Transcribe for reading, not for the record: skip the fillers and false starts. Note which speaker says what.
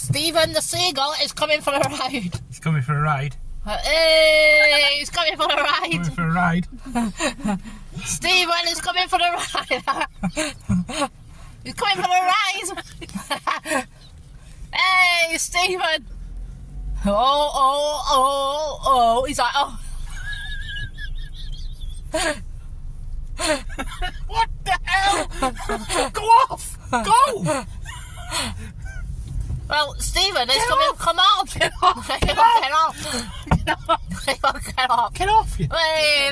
Speaker 1: Stephen the seagull is coming for a ride.
Speaker 2: He's coming for a ride.
Speaker 1: Hey, he's coming for a ride.
Speaker 2: Coming for a ride.
Speaker 1: Stephen is coming for a ride. He's coming for a ride. Hey, Stephen. Oh. He's like, oh.
Speaker 2: What the hell? Go off! Go!
Speaker 1: Well, Stephen is coming. Come on.
Speaker 2: Get off!
Speaker 1: Get off.
Speaker 2: Get off!
Speaker 1: Get off.
Speaker 2: Get off!
Speaker 1: Hey.